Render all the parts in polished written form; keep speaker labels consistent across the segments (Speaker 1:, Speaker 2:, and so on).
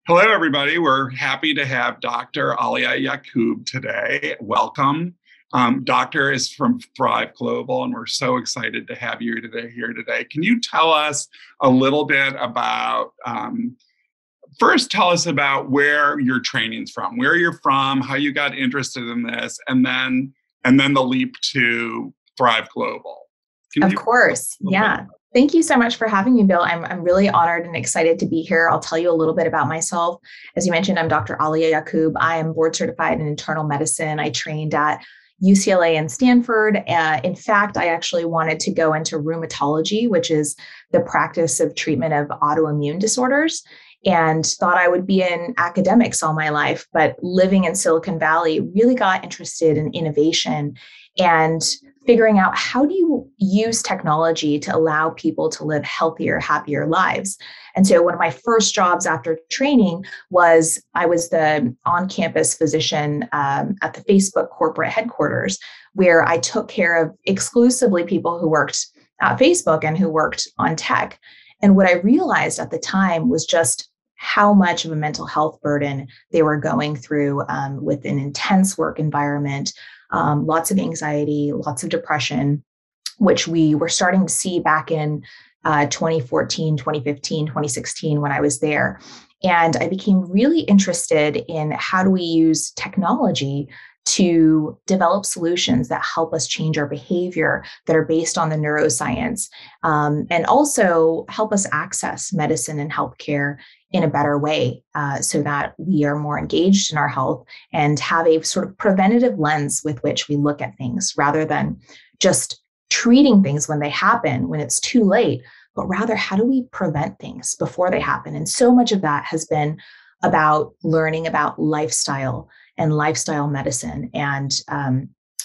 Speaker 1: Hello, everybody. We're happy to have Dr. Aaliya Yaqub today. Welcome. Doctor is from Thrive Global, and we're so excited to have you here today. Can you tell us a little bit about, first tell us about where your training's from, where you're from, how you got interested in this, and then the leap to Thrive Global.
Speaker 2: Of course. Yeah. Thank you so much for having me, Bill. I'm really honored and excited to be here. I'll tell you a little bit about myself. As you mentioned, I'm Dr. Aaliya Yaqub. I am board certified in internal medicine. I trained at UCLA and Stanford. In fact, I actually wanted to go into rheumatology, which is the practice of treatment of autoimmune disorders, and thought I would be in academics all my life. But living in Silicon Valley, really got interested in innovation and figuring out, how do you use technology to allow people to live healthier, happier lives? And so one of my first jobs after training was I was the on-campus physician at the Facebook corporate headquarters, where I took care of exclusively people who worked at Facebook and who worked on tech. And what I realized at the time was just how much of a mental health burden they were going through with an intense work environment. Lots of anxiety, lots of depression, which we were starting to see back in 2014, 2015, 2016 when I was there. And I became really interested in, how do we use technology to develop solutions that help us change our behavior, that are based on the neuroscience, and also help us access medicine and healthcare in a better way, so that we are more engaged in our health and have a sort of preventative lens with which we look at things, rather than just treating things when they happen, when it's too late, but rather, how do we prevent things before they happen? And so much of that has been about learning about lifestyle and lifestyle medicine, and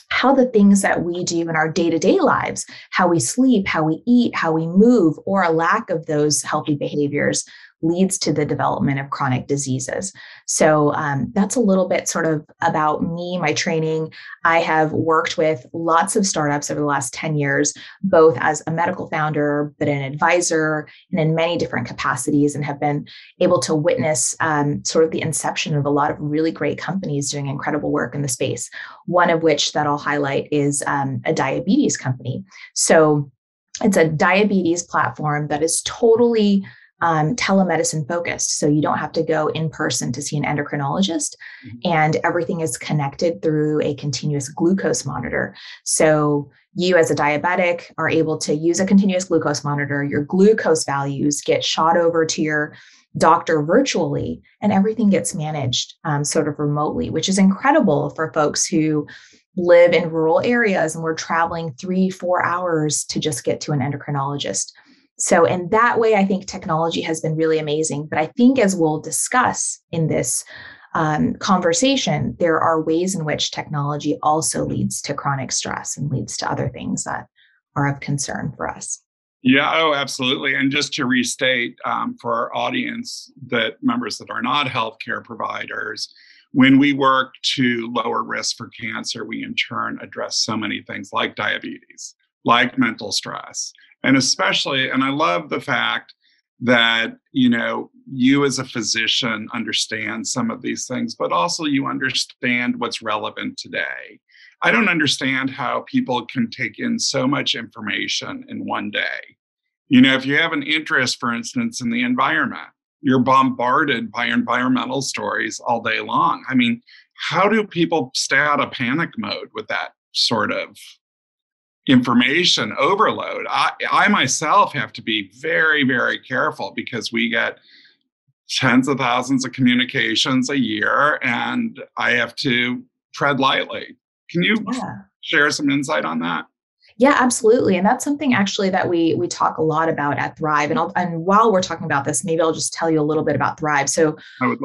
Speaker 2: how the things that we do in our day-to-day lives, how we sleep, how we eat, how we move, or a lack of those healthy behaviors, leads to the development of chronic diseases. So that's a little bit sort of about me, my training. I have worked with lots of startups over the last 10 years, both as a medical founder, but an advisor, and in many different capacities, and have been able to witness sort of the inception of a lot of really great companies doing incredible work in the space. One of which that I'll highlight is a diabetes company. So it's a diabetes platform that is totally telemedicine focused. So you don't have to go in person to see an endocrinologist, and everything is connected through a continuous glucose monitor. So you, as a diabetic, are able to use a continuous glucose monitor. Your glucose values get shot over to your doctor virtually, and everything gets managed sort of remotely, which is incredible for folks who live in rural areas and we're traveling 3-4 hours to just get to an endocrinologist. So in that way, I think technology has been really amazing. But I think, as we'll discuss in this conversation, there are ways in which technology also leads to chronic stress and leads to other things that are of concern for us.
Speaker 1: Yeah, oh, absolutely. And just to restate for our audience, that members that are not healthcare providers, when we work to lower risk for cancer, we in turn address so many things like diabetes, like mental stress. And especially, and I love the fact that, you as a physician understand some of these things, but also you understand what's relevant today. I don't understand how people can take in so much information in one day. If you have an interest, for instance, in the environment, you're bombarded by environmental stories all day long. I mean, how do people stay out of panic mode with that sort of information overload? I myself have to be very, very careful, because we get tens of thousands of communications a year, and I have to tread lightly. Can you share some insight on that?
Speaker 2: Yeah, absolutely. And that's something actually that we talk a lot about at Thrive. And while we're talking about this, maybe I'll just tell you a little bit about Thrive. So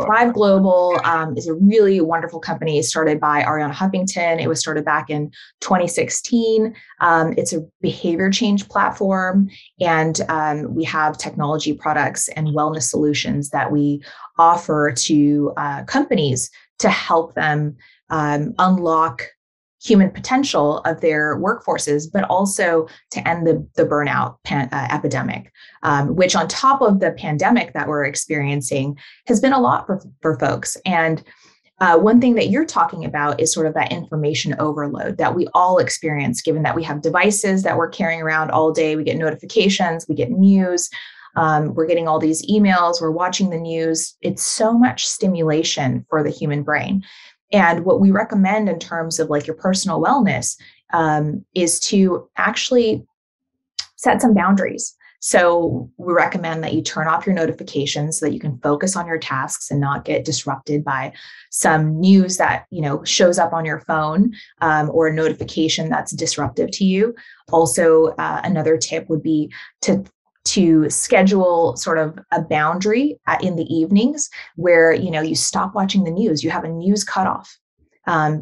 Speaker 2: Thrive Global is a really wonderful company started by Ariana Huffington. It was started back in 2016. It's a behavior change platform, and we have technology products and wellness solutions that we offer to companies to help them unlock human potential of their workforces, but also to end the burnout epidemic, which on top of the pandemic that we're experiencing has been a lot for folks. And one thing that you're talking about is sort of that information overload that we all experience, given that we have devices that we're carrying around all day. We get notifications, we get news, we're getting all these emails, we're watching the news. It's so much stimulation for the human brain. And what we recommend in terms of like your personal wellness is to actually set some boundaries. So we recommend that you turn off your notifications so that you can focus on your tasks and not get disrupted by some news that, shows up on your phone, or a notification that's disruptive to you. Also, another tip would be to schedule sort of a boundary in the evenings where, you stop watching the news, you have a news cutoff.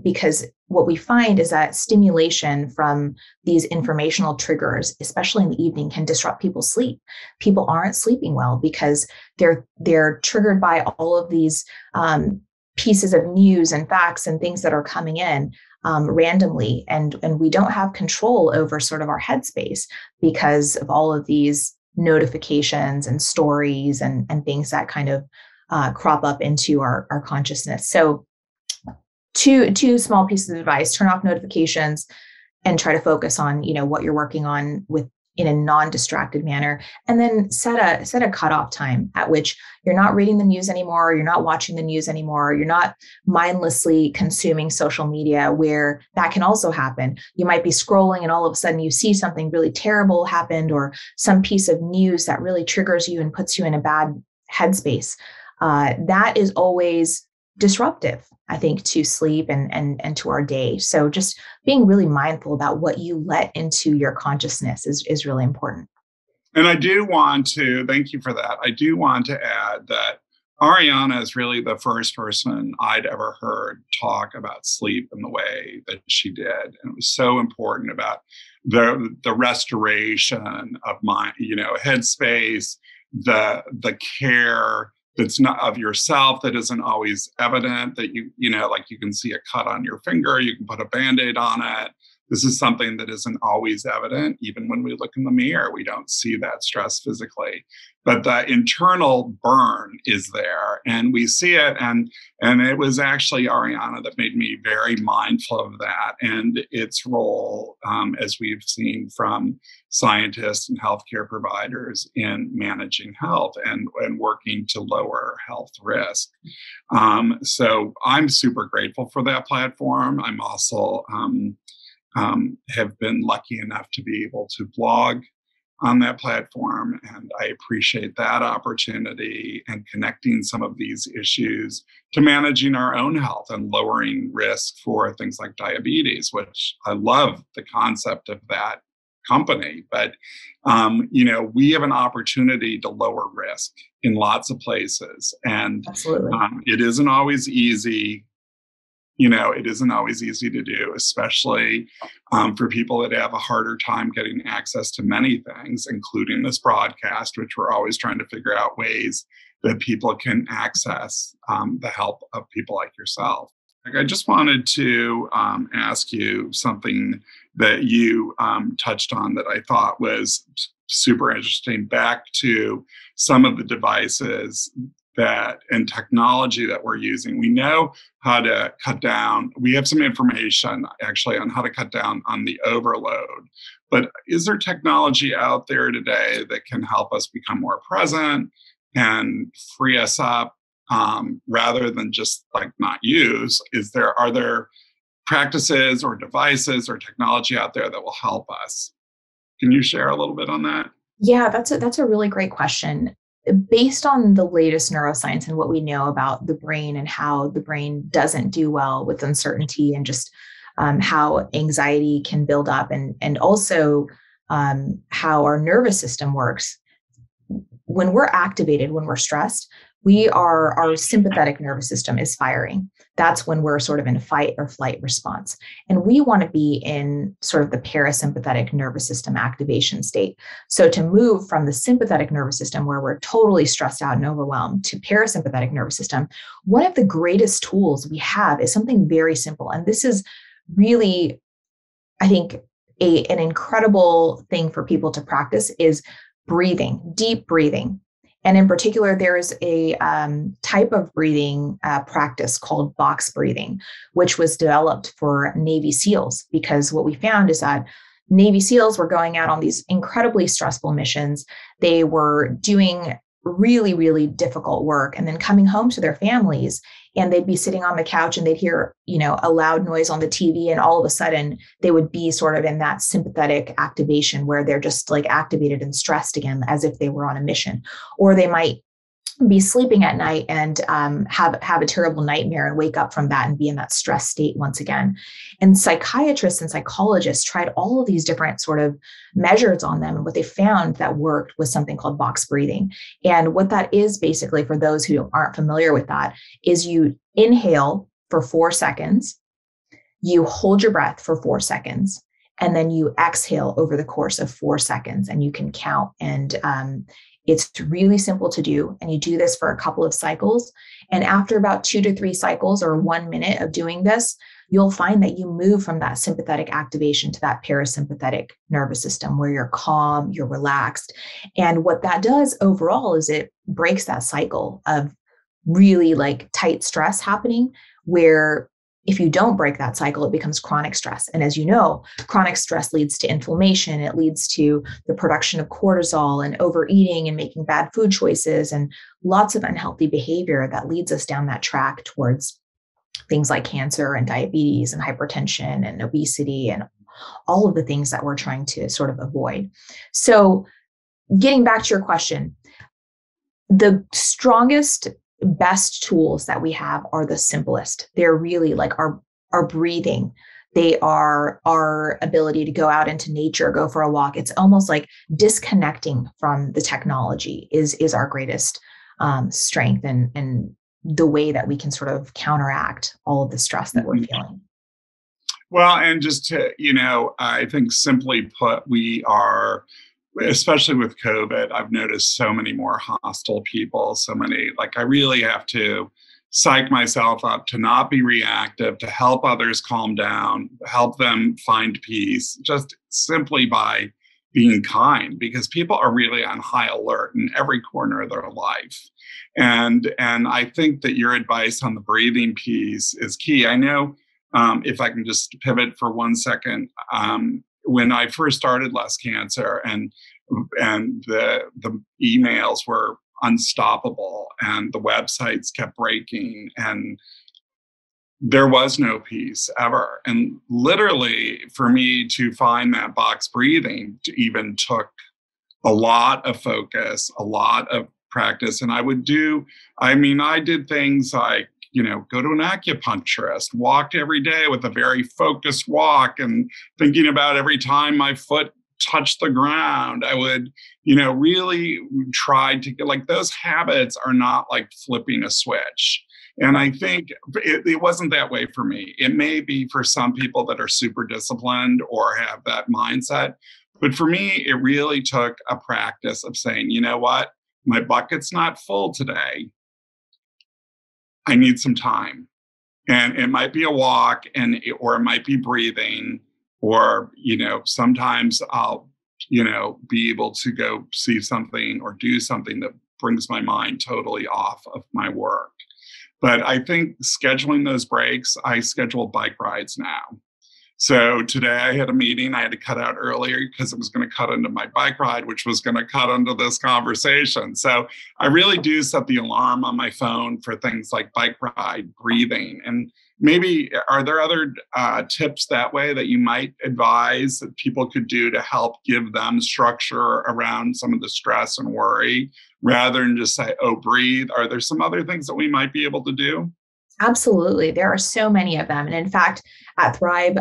Speaker 2: Because what we find is that stimulation from these informational triggers, especially in the evening, can disrupt people's sleep. People aren't sleeping well because they're triggered by all of these pieces of news and facts and things that are coming in randomly. And we don't have control over sort of our headspace because of all of these notifications and stories and things that kind of crop up into our consciousness. So two small pieces of advice: turn off notifications and try to focus on, what you're working on in a non-distracted manner. And then set a cutoff time at which you're not reading the news anymore. You're not watching the news anymore. You're not mindlessly consuming social media, where that can also happen. You might be scrolling and all of a sudden you see something really terrible happened, or some piece of news that really triggers you and puts you in a bad headspace. That is always disruptive, I think, to sleep and to our day. So just being really mindful about what you let into your consciousness is really important.
Speaker 1: And I do want to, thank you for that. I do want to add that Ariana is really the first person I'd ever heard talk about sleep in the way that she did. And it was so important about the restoration of my, headspace, the care that's not of yourself, that isn't always evident, that you can see a cut on your finger, you can put a Band-Aid on it. This is something that isn't always evident. Even when we look in the mirror, we don't see that stress physically. But the internal burn is there, and we see it. And it was actually Ariana that made me very mindful of that and its role, as we've seen from scientists and healthcare providers in managing health and working to lower health risk. So I'm super grateful for that platform. I'm also have been lucky enough to be able to blog on that platform, and I appreciate that opportunity and connecting some of these issues to managing our own health and lowering risk for things like diabetes, which I love the concept of that company. But we have an opportunity to lower risk in lots of places, and
Speaker 2: Absolutely.
Speaker 1: It isn't always easy. It isn't always easy to do, especially for people that have a harder time getting access to many things, including this broadcast, which we're always trying to figure out ways that people can access the help of people like yourself. I just wanted to ask you something that you touched on that I thought was super interesting, back to some of the devices and technology that we're using. We know how to cut down. We have some information actually on how to cut down on the overload. But is there technology out there today that can help us become more present and free us up, rather than just not use? Are there practices or devices or technology out there that will help us? Can you share a little bit on that?
Speaker 2: Yeah, that's a really great question. Based on the latest neuroscience and what we know about the brain and how the brain doesn't do well with uncertainty, and just how anxiety can build up, and also how our nervous system works. When we're activated, when we're stressed, our sympathetic nervous system is firing. That's when we're sort of in a fight or flight response. And we want to be in sort of the parasympathetic nervous system activation state. So to move from the sympathetic nervous system, where we're totally stressed out and overwhelmed, to parasympathetic nervous system, one of the greatest tools we have is something very simple. And this is really, I think, an incredible thing for people to practice is breathing, deep breathing. And in particular, there is a type of breathing practice called box breathing, which was developed for Navy SEALs, because what we found is that Navy SEALs were going out on these incredibly stressful missions. They were doing really, really difficult work and then coming home to their families, and they'd be sitting on the couch and they'd hear, a loud noise on the TV. And all of a sudden they would be sort of in that sympathetic activation where they're just like activated and stressed again, as if they were on a mission. Or they might be sleeping at night and have a terrible nightmare and wake up from that and be in that stress state once again. And psychiatrists and psychologists tried all of these different sort of measures on them. And what they found that worked was something called box breathing. And what that is, basically, for those who aren't familiar with that, is you inhale for 4 seconds, you hold your breath for 4 seconds, and then you exhale over the course of 4 seconds, and you can count. And it's really simple to do. And you do this for a couple of cycles. And after about 2 to 3 cycles or 1 minute of doing this, you'll find that you move from that sympathetic activation to that parasympathetic nervous system where you're calm, you're relaxed. And what that does overall is it breaks that cycle of really like tight stress happening, where if you don't break that cycle, it becomes chronic stress. And as you know, chronic stress leads to inflammation. It leads to the production of cortisol and overeating and making bad food choices and lots of unhealthy behavior that leads us down that track towards things like cancer and diabetes and hypertension and obesity and all of the things that we're trying to sort of avoid. So getting back to your question, the strongest, best tools that we have are the simplest. They're really like our breathing. They are our ability to go out into nature, go for a walk. It's almost like disconnecting from the technology is our greatest strength and the way that we can sort of counteract all of the stress that we're feeling.
Speaker 1: Well, and just to, I think simply put, we are, especially with COVID, I've noticed so many more hostile people, I really have to psych myself up to not be reactive, to help others calm down, help them find peace, just simply by being kind, because people are really on high alert in every corner of their life. And I think that your advice on the breathing piece is key. I know, if I can just pivot for 1 second, when I first started Less Cancer and the emails were unstoppable and the websites kept breaking and there was no peace ever. And literally for me to find that box breathing even took a lot of focus, a lot of practice. And I did things like, go to an acupuncturist, walked every day with a very focused walk and thinking about every time my foot touched the ground. I would, really try to get, like, those habits are not like flipping a switch. And I think it wasn't that way for me. It may be for some people that are super disciplined or have that mindset. But for me, it really took a practice of saying, you know what, my bucket's not full today. I need some time. And it might be a walk or it might be breathing, or, sometimes I'll, be able to go see something or do something that brings my mind totally off of my work. But I think scheduling those breaks, I schedule bike rides now. So today I had a meeting I had to cut out earlier because it was going to cut into my bike ride, which was going to cut into this conversation. So I really do set the alarm on my phone for things like bike ride, breathing. And maybe are there other tips that way that you might advise that people could do to help give them structure around some of the stress and worry rather than just say, oh, breathe? Are there some other things that we might be able to do?
Speaker 2: Absolutely. There are so many of them. And in fact, at Thrive,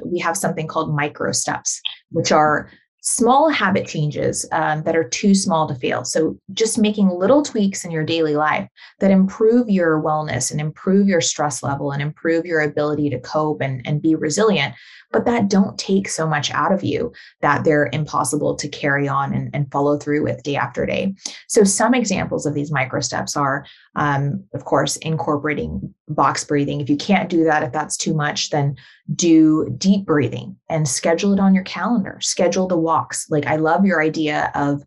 Speaker 2: we have something called micro steps, which are small habit changes that are too small to fail. So just making little tweaks in your daily life that improve your wellness and improve your stress level and improve your ability to cope and be resilient, but that don't take so much out of you that they're impossible to carry on and follow through with day after day. So some examples of these micro steps are Of course, incorporating box breathing. If you can't do that, if that's too much, then do deep breathing and schedule it on your calendar. Schedule the walks. Like, I love your idea of,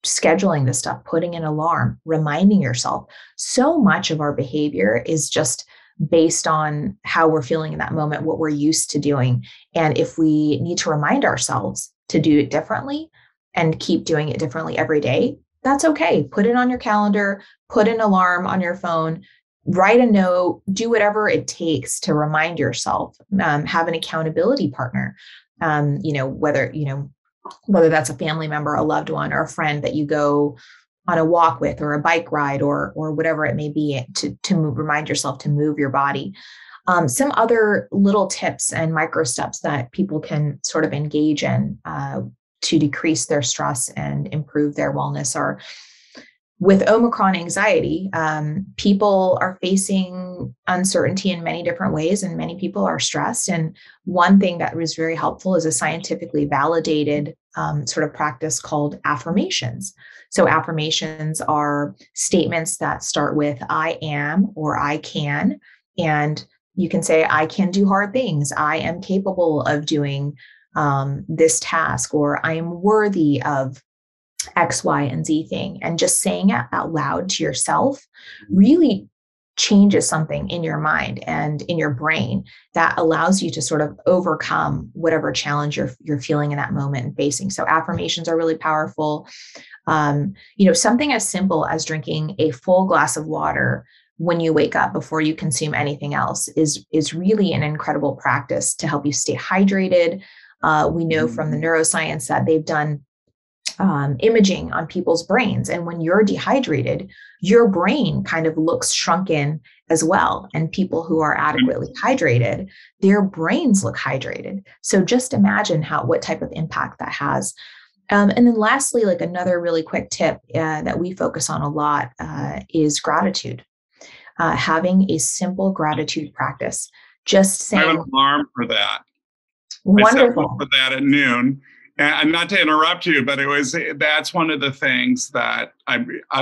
Speaker 2: scheduling this stuff, putting an alarm, reminding yourself. So much of our behavior is just based on how we're feeling in that moment, what we're used to doing. And if we need to remind ourselves to do it differently and keep doing it differently every day, that's okay. Put it on your calendar, put an alarm on your phone, write a note, do whatever it takes to remind yourself. Have an accountability partner, whether that's a family member, a loved one, or a friend that you go on a walk with, or a bike ride, or whatever it may be, to remind yourself to move your body. Some other little tips and micro steps that people can sort of engage in to decrease their stress and improve their wellness are, with Omicron anxiety, people are facing uncertainty in many different ways, and many people are stressed. And one thing that was very helpful is a scientifically validated sort of practice called affirmations. So affirmations are statements that start with I am or I can. And you can say, I can do hard things. I am capable of doing this task, or I am worthy of X, Y, and Z thing. And just saying it out loud to yourself really changes something in your mind and in your brain that allows you to sort of overcome whatever challenge you're feeling in that moment and facing. So affirmations are really powerful. Something as simple as drinking a full glass of water when you wake up before you consume anything else is really an incredible practice to help you stay hydrated. We know from the neuroscience that they've done imaging on people's brains. And when you're dehydrated, your brain kind of looks shrunken as well. And people who are adequately hydrated, their brains look hydrated. So just imagine what type of impact that has. And then lastly, like another really quick tip that we focus on a lot is gratitude. Having a simple gratitude practice. Just saying.
Speaker 1: I have an alarm for that.
Speaker 2: Wonderful.
Speaker 1: I set one for that at noon. And not to interrupt you, but that's one of the things that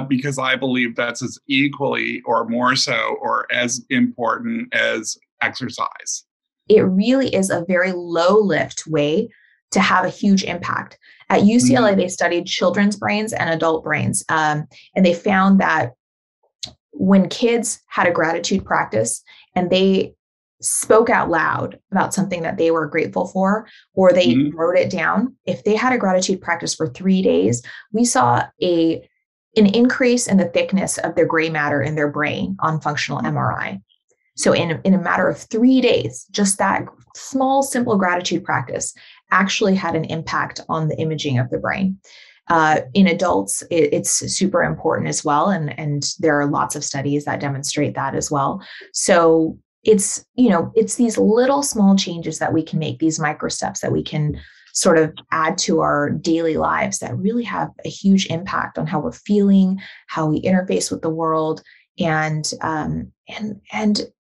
Speaker 1: because I believe that's as equally or more so or as important as exercise.
Speaker 2: It really is a very low lift way to have a huge impact. At UCLA, they studied children's brains and adult brains. And they found that when kids had a gratitude practice and they spoke out loud about something that they were grateful for, or they wrote it down, if they had a gratitude practice for 3 days, we saw an increase in the thickness of their gray matter in their brain on functional MRI. So in a matter of 3 days, just that small, simple gratitude practice actually had an impact on the imaging of the brain. In adults, it's super important as well. And there are lots of studies that demonstrate that as well. So it's these little small changes that we can make, these micro steps that we can sort of add to our daily lives that really have a huge impact on how we're feeling, how we interface with the world. And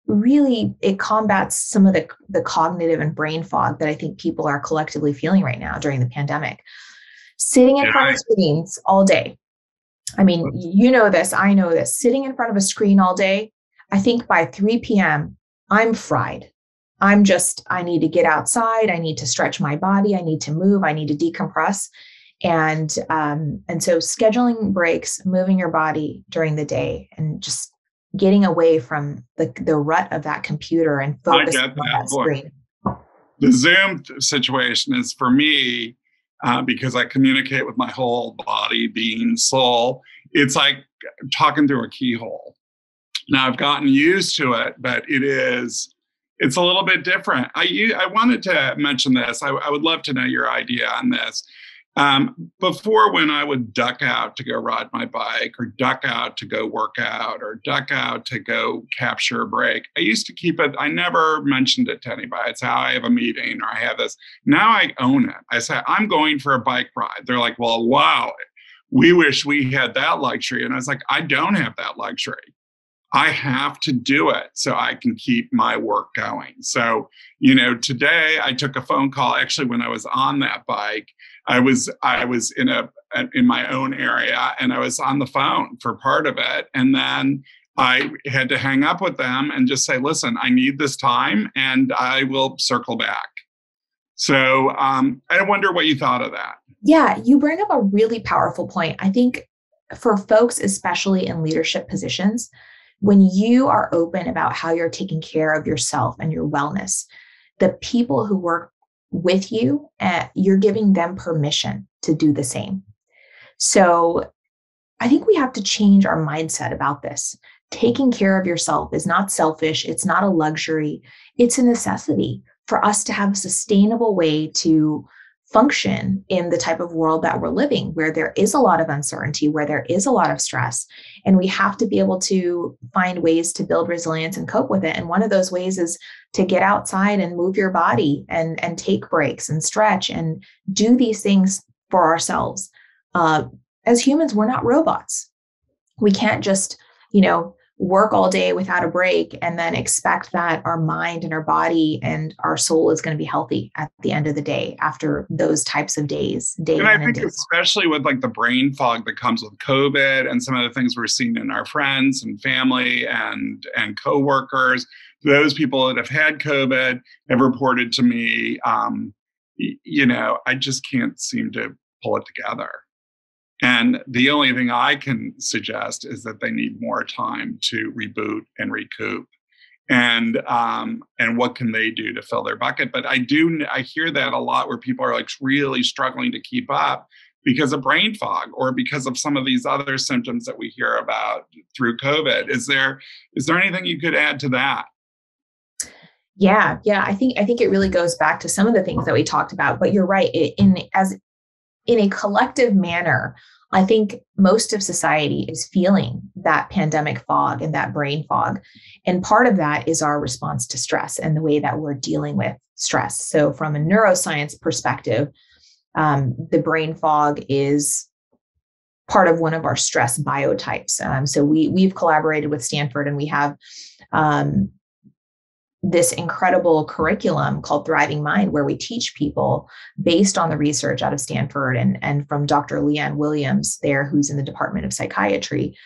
Speaker 2: really it combats some of the cognitive and brain fog that I think people are collectively feeling right now during the pandemic. Sitting in front of screens all day. I mean, you know this, I know this. Sitting in front of a screen all day, I think by 3 p.m., I'm fried. I need to get outside. I need to stretch my body. I need to move. I need to decompress. And so scheduling breaks, moving your body during the day, and just getting away from the rut of that computer and focusing on that screen.
Speaker 1: The Zoom situation is for me, because I communicate with my whole body, being, soul. It's like talking through a keyhole. Now I've gotten used to it, but it's a little bit different. I wanted to mention this. I would love to know your idea on this. Before, when I would duck out to go ride my bike, or duck out to go work out, or duck out to go capture a break, I used to keep it. I never mentioned it to anybody. It's how I have a meeting or I have this. Now I own it. I say, I'm going for a bike ride. They're like, well, wow, we wish we had that luxury. And I was like, I don't have that luxury. I have to do it so I can keep my work going. So, today I took a phone call. Actually, when I was on that bike, I was in my own area, and I was on the phone for part of it. And then I had to hang up with them and just say, listen, I need this time and I will circle back. So I wonder what you thought of that.
Speaker 2: Yeah, you bring up a really powerful point. I think for folks, especially in leadership positions, when you are open about how you're taking care of yourself and your wellness, the people who work with you, you're giving them permission to do the same. So I think we have to change our mindset about this. Taking care of yourself is not selfish. It's not a luxury. It's a necessity for us to have a sustainable way to function in the type of world that we're living, where there is a lot of uncertainty, where there is a lot of stress. And we have to be able to find ways to build resilience and cope with it. And one of those ways is to get outside and move your body and take breaks and stretch and do these things for ourselves. As humans, we're not robots. We can't just, work all day without a break and then expect that our mind and our body and our soul is going to be healthy at the end of the day after those types of days.
Speaker 1: And I think especially with like the brain fog that comes with COVID and some of the things we're seeing in our friends and family and coworkers, those people that have had COVID have reported to me, I just can't seem to pull it together. And the only thing I can suggest is that they need more time to reboot and recoup. And what can they do to fill their bucket? But I hear that a lot where people are like really struggling to keep up because of brain fog or because of some of these other symptoms that we hear about through COVID. Is there anything you could add to that?
Speaker 2: Yeah. I think it really goes back to some of the things that we talked about. But you're right. In a collective manner, I think most of society is feeling that pandemic fog and that brain fog. And part of that is our response to stress and the way that we're dealing with stress. So from a neuroscience perspective, the brain fog is part of one of our stress biotypes. So we've collaborated with Stanford, and we have this incredible curriculum called Thriving Mind, where we teach people based on the research out of Stanford and from Dr. Leanne Williams there, who's in the Department of Psychiatry.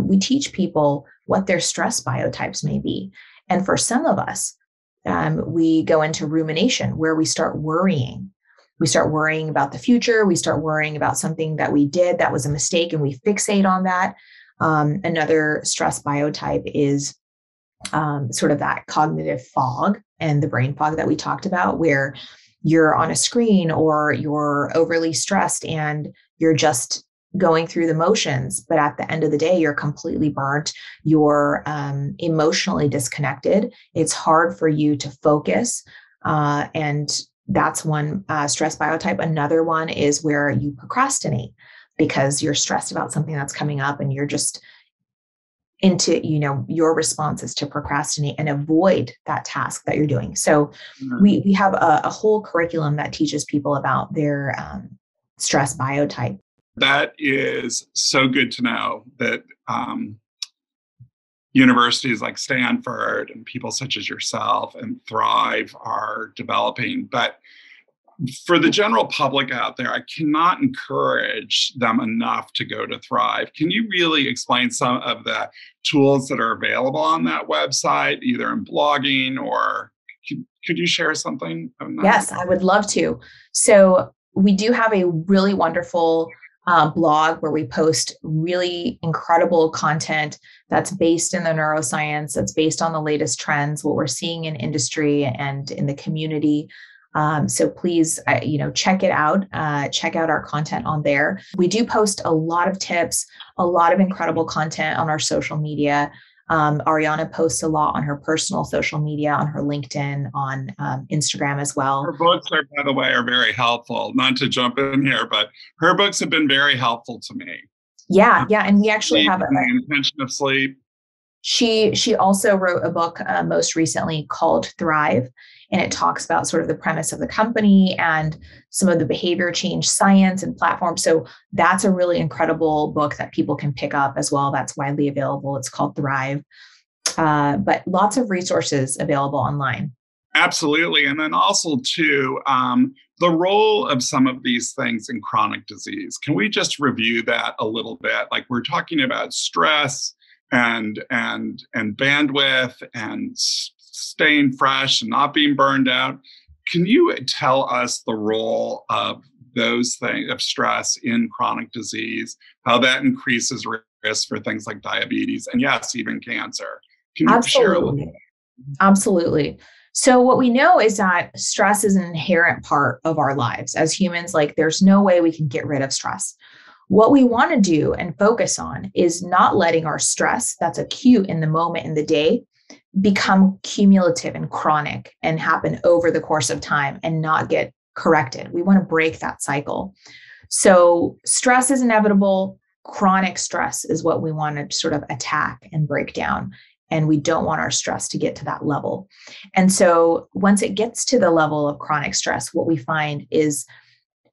Speaker 2: We teach people what their stress biotypes may be. And for some of us, we go into rumination, where we start worrying. We start worrying about the future. We start worrying about something that we did that was a mistake, and we fixate on that. Another stress biotype is sort of that cognitive fog and the brain fog that we talked about, where you're on a screen or you're overly stressed and you're just going through the motions. But at the end of the day, you're completely burnt. You're emotionally disconnected. It's hard for you to focus. And that's one stress biotype. Another one is where you procrastinate because you're stressed about something that's coming up, and you're just into, your response is to procrastinate and avoid that task that you're doing. So we have a whole curriculum that teaches people about their stress biotype.
Speaker 1: That is so good to know that universities like Stanford and people such as yourself and Thrive are developing. But for the general public out there, I cannot encourage them enough to go to Thrive. Can you really explain some of the tools that are available on that website, either in blogging or could you share something?
Speaker 2: Yes, I would love to. So we do have a really wonderful blog where we post really incredible content that's based in the neuroscience, that's based on the latest trends, what we're seeing in industry and in the community. So please, check it out. Check out our content on there. We do post a lot of tips, a lot of incredible content on our social media. Ariana posts a lot on her personal social media, on her LinkedIn, on Instagram as well.
Speaker 1: Her books are, by the way, are very helpful. Not to jump in here, but her books have been very helpful to me.
Speaker 2: Yeah. And we actually have
Speaker 1: The Intention of Sleep.
Speaker 2: She also wrote a book most recently called Thrive. And it talks about sort of the premise of the company and some of the behavior change science and platforms. So that's a really incredible book that people can pick up as well. That's widely available. It's called Thrive. But lots of resources available online.
Speaker 1: Absolutely. And then also, too, the role of some of these things in chronic disease. Can we just review that a little bit? Like, we're talking about stress and bandwidth and staying fresh and not being burned out. Can you tell us the role of those things, of stress in chronic disease, how that increases risk for things like diabetes and, yes, even cancer? Can you share a little?
Speaker 2: Absolutely. So what we know is that stress is an inherent part of our lives as humans. Like, there's no way we can get rid of stress. What we want to do and focus on is not letting our stress that's acute in the moment in the day become cumulative and chronic and happen over the course of time and not get corrected. We want to break that cycle. So stress is inevitable. Chronic stress is what we want to sort of attack and break down. And we don't want our stress to get to that level. And so once it gets to the level of chronic stress, what we find is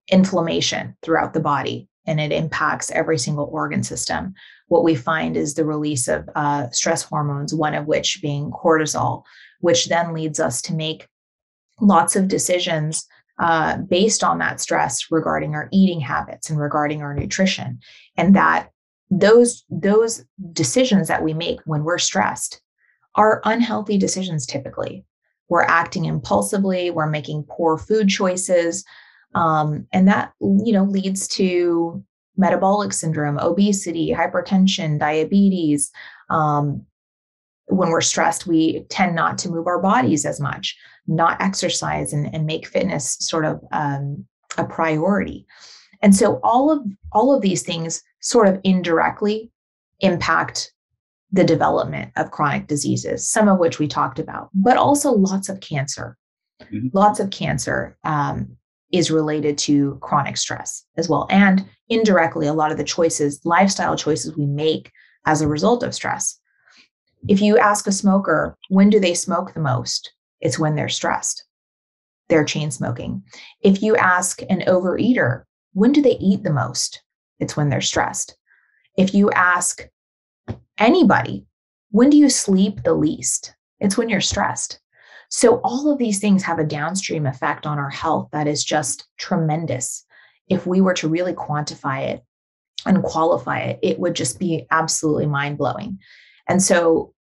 Speaker 2: inflammation throughout the body, and it impacts every single organ system. What we find is the release of stress hormones, one of which being cortisol, which then leads us to make lots of decisions based on that stress regarding our eating habits and regarding our nutrition. And that those decisions that we make when we're stressed are unhealthy decisions. Typically, we're acting impulsively, we're making poor food choices, and that leads to metabolic syndrome, obesity, hypertension, diabetes. When we're stressed, we tend not to move our bodies as much, not exercise, and make fitness sort of a priority. And so all of these things sort of indirectly impact the development of chronic diseases, some of which we talked about, but also lots of cancer. Mm-hmm. Lots of cancer is related to chronic stress as well. And indirectly, a lot of the lifestyle choices we make as a result of stress. If you ask a smoker, when do they smoke the most? It's when they're stressed. They're chain smoking. If you ask an overeater, when do they eat the most? It's when they're stressed. If you ask anybody, when do you sleep the least? It's when you're stressed. So all of these things have a downstream effect on our health that is just tremendous. If we were to really quantify it and qualify it, it would just be absolutely mind-blowing. And so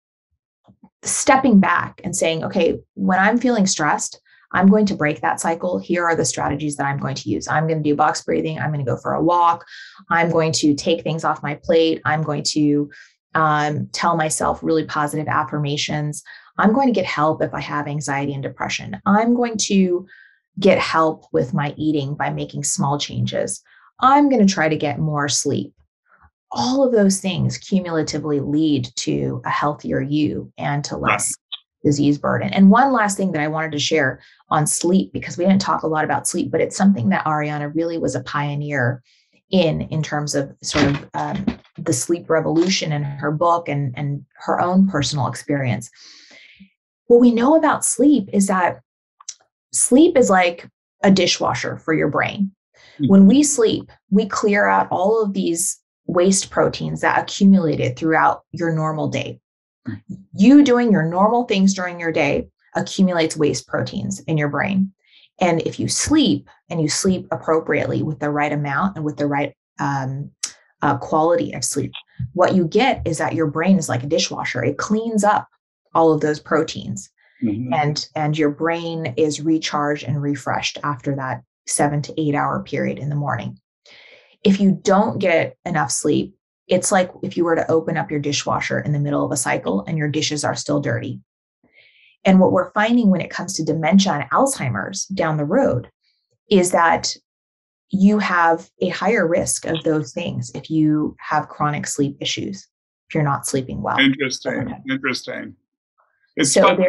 Speaker 2: stepping back and saying, okay, when I'm feeling stressed, I'm going to break that cycle. Here are the strategies that I'm going to use. I'm going to do box breathing. I'm going to go for a walk. I'm going to take things off my plate. I'm going to tell myself really positive affirmations. I'm going to get help if I have anxiety and depression. I'm going to get help with my eating by making small changes. I'm going to try to get more sleep. All of those things cumulatively lead to a healthier you and to less disease burden. And one last thing that I wanted to share on sleep, because we didn't talk a lot about sleep, but it's something that Ariana really was a pioneer in terms of sort of the sleep revolution in her book and her own personal experience. What we know about sleep is that sleep is like a dishwasher for your brain. Mm-hmm. When we sleep, we clear out all of these waste proteins that accumulated throughout your normal day. You doing your normal things during your day accumulates waste proteins in your brain. And if you sleep and you sleep appropriately with the right amount and with the right quality of sleep, what you get is that your brain is like a dishwasher. It cleans up all of those proteins. Mm-hmm. And your brain is recharged and refreshed after that 7 to 8 hour period in the morning. If you don't get enough sleep, it's like if you were to open up your dishwasher in the middle of a cycle and your dishes are still dirty. And what we're finding when it comes to dementia and Alzheimer's down the road is that you have a higher risk of those things if you have chronic sleep issues, if you're not sleeping well.
Speaker 1: Interesting. It's funny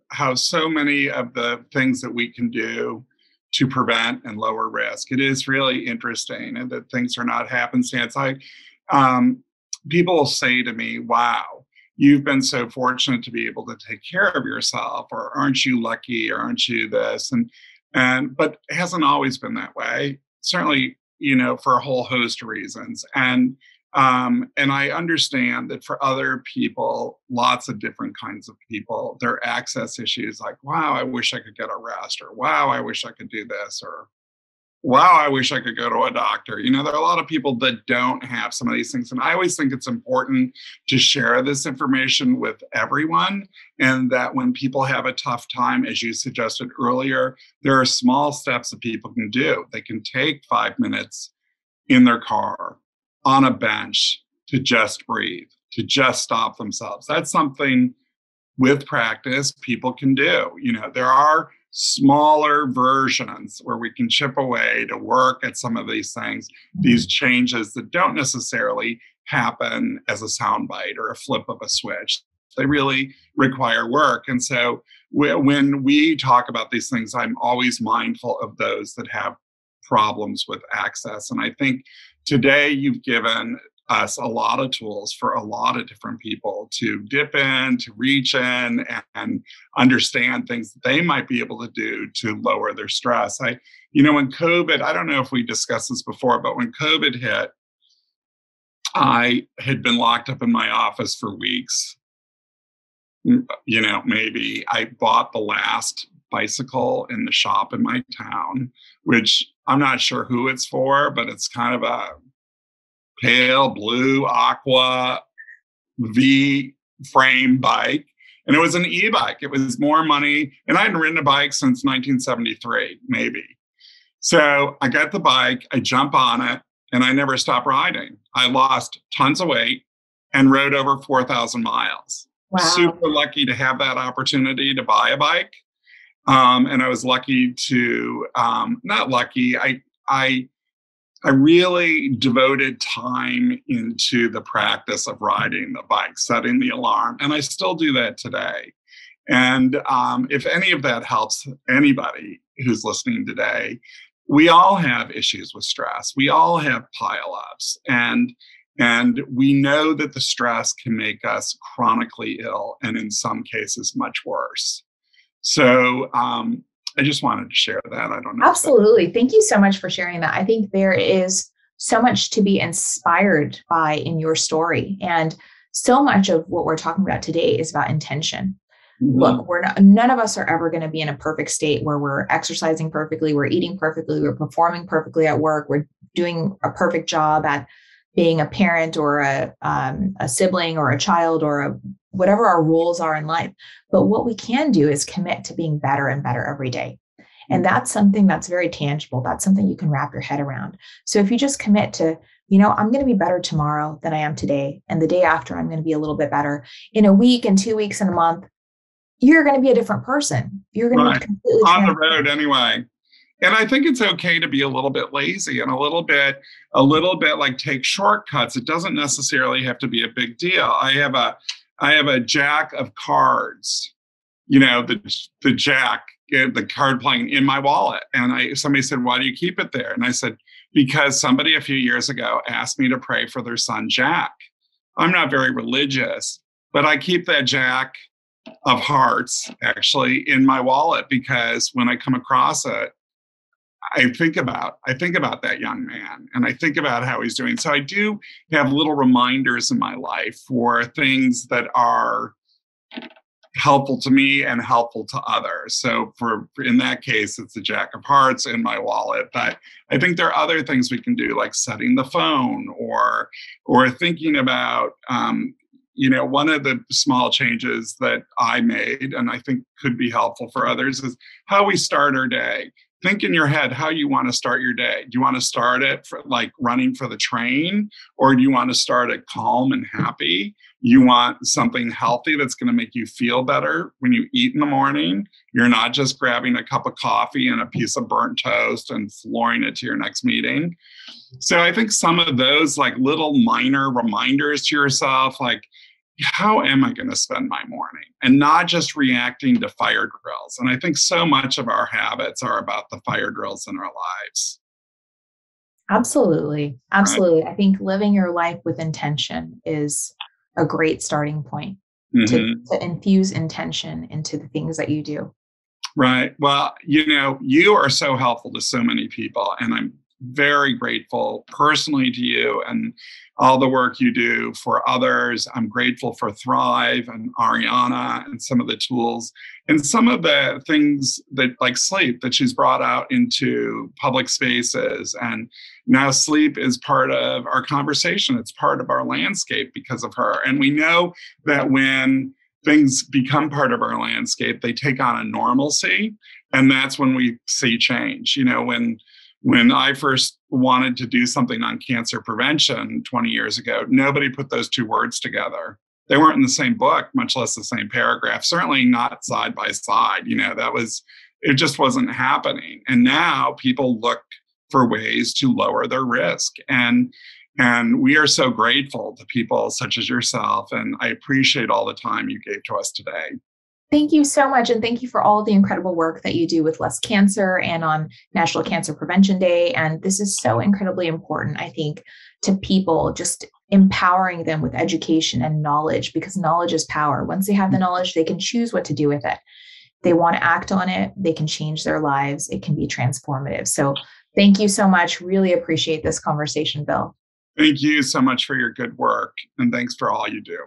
Speaker 1: how so many of the things that we can do to prevent and lower risk. It is really interesting, and that things are not happenstance. People say to me, wow, you've been so fortunate to be able to take care of yourself, or aren't you lucky, or aren't you this? But it hasn't always been that way. Certainly, for a whole host of reasons. And I understand that for other people, lots of different kinds of people, their access issues, like, wow, I wish I could get a rest, or wow, I wish I could do this, or wow, I wish I could go to a doctor. There are a lot of people that don't have some of these things. And I always think it's important to share this information with everyone. And that when people have a tough time, as you suggested earlier, there are small steps that people can do. They can take 5 minutes in their car, on a bench, to just breathe, to just stop themselves. That's something with practice people can do. There are smaller versions where we can chip away to work at some of these things, these changes that don't necessarily happen as a soundbite or a flip of a switch. They really require work. And so when we talk about these things, I'm always mindful of those that have problems with access. And I think today you've given us a lot of tools for a lot of different people to dip in, to reach in, and understand things that they might be able to do to lower their stress. When COVID, I don't know if we discussed this before, but when COVID hit, I had been locked up in my office for weeks. Maybe I bought the last bicycle in the shop in my town, which I'm not sure who it's for, but it's kind of a pale blue aqua V frame bike. And it was an e-bike. It was more money. And I hadn't ridden a bike since 1973, maybe. So I got the bike, I jump on it, and I never stopped riding. I lost tons of weight and rode over 4,000 miles.
Speaker 2: Wow.
Speaker 1: Super lucky to have that opportunity to buy a bike. And I was lucky to, not lucky, I really devoted time into the practice of riding the bike, setting the alarm, and I still do that today. And if any of that helps anybody who's listening today, we all have issues with stress. We all have pileups, and we know that the stress can make us chronically ill, and in some cases, much worse. So I just wanted to share that. I don't know.
Speaker 2: Absolutely. Thank you so much for sharing that. I think there is so much to be inspired by in your story. And so much of what we're talking about today is about intention. Mm-hmm. Look, none of us are ever going to be in a perfect state where we're exercising perfectly, we're eating perfectly, we're performing perfectly at work, we're doing a perfect job at being a parent or a sibling or a child or whatever our roles are in life. But what we can do is commit to being better and better every day. And that's something that's very tangible. That's something you can wrap your head around. So if you just commit to, I'm going to be better tomorrow than I am today. And the day after, I'm going to be a little bit better. In a week and 2 weeks and a month, you're going to be a different person. You're going to be completely
Speaker 1: on the road anyway. And I think it's okay to be a little bit lazy and a little bit like take shortcuts. It doesn't necessarily have to be a big deal. I have a jack of cards, the jack, the card playing in my wallet. And somebody said, why do you keep it there? And I said, because somebody a few years ago asked me to pray for their son, Jack. I'm not very religious, but I keep that jack of hearts actually in my wallet, because when I come across it, I think about that young man, and I think about how he's doing. So I do have little reminders in my life for things that are helpful to me and helpful to others. So in that case, it's the jack of hearts in my wallet. But I think there are other things we can do, like setting the phone or thinking about, one of the small changes that I made, and I think could be helpful for others, is how we start our day. Think in your head how you want to start your day. Do you want to start it for like running for the train, or do you want to start it calm and happy? You want something healthy that's going to make you feel better when you eat in the morning. You're not just grabbing a cup of coffee and a piece of burnt toast and flooring it to your next meeting. So I think some of those like little minor reminders to yourself, like, how am I going to spend my morning? And not just reacting to fire drills. And I think so much of our habits are about the fire drills in our lives.
Speaker 2: Absolutely. Absolutely. Right? I think living your life with intention is a great starting point.
Speaker 1: Mm-hmm.
Speaker 2: to infuse intention into the things that you do.
Speaker 1: Right. Well, you are so helpful to so many people, and I'm very grateful personally to you and all the work you do for others. I'm grateful for Thrive and Ariana and some of the tools and some of the things that, like sleep, that she's brought out into public spaces. And now sleep is part of our conversation. It's part of our landscape because of her. And we know that when things become part of our landscape, they take on a normalcy. And that's when we see change. When I first wanted to do something on cancer prevention 20 years ago, nobody put those two words together. They weren't in the same book, much less the same paragraph, certainly not side by side. It just wasn't happening. And now people look for ways to lower their risk. And we are so grateful to people such as yourself. And I appreciate all the time you gave to us today.
Speaker 2: Thank you so much. And thank you for all the incredible work that you do with Less Cancer and on National Cancer Prevention Day. And this is so incredibly important, I think, to people, just empowering them with education and knowledge, because knowledge is power. Once they have the knowledge, they can choose what to do with it. They want to act on it. They can change their lives. It can be transformative. So thank you so much. Really appreciate this conversation, Bill.
Speaker 1: Thank you so much for your good work. And thanks for all you do.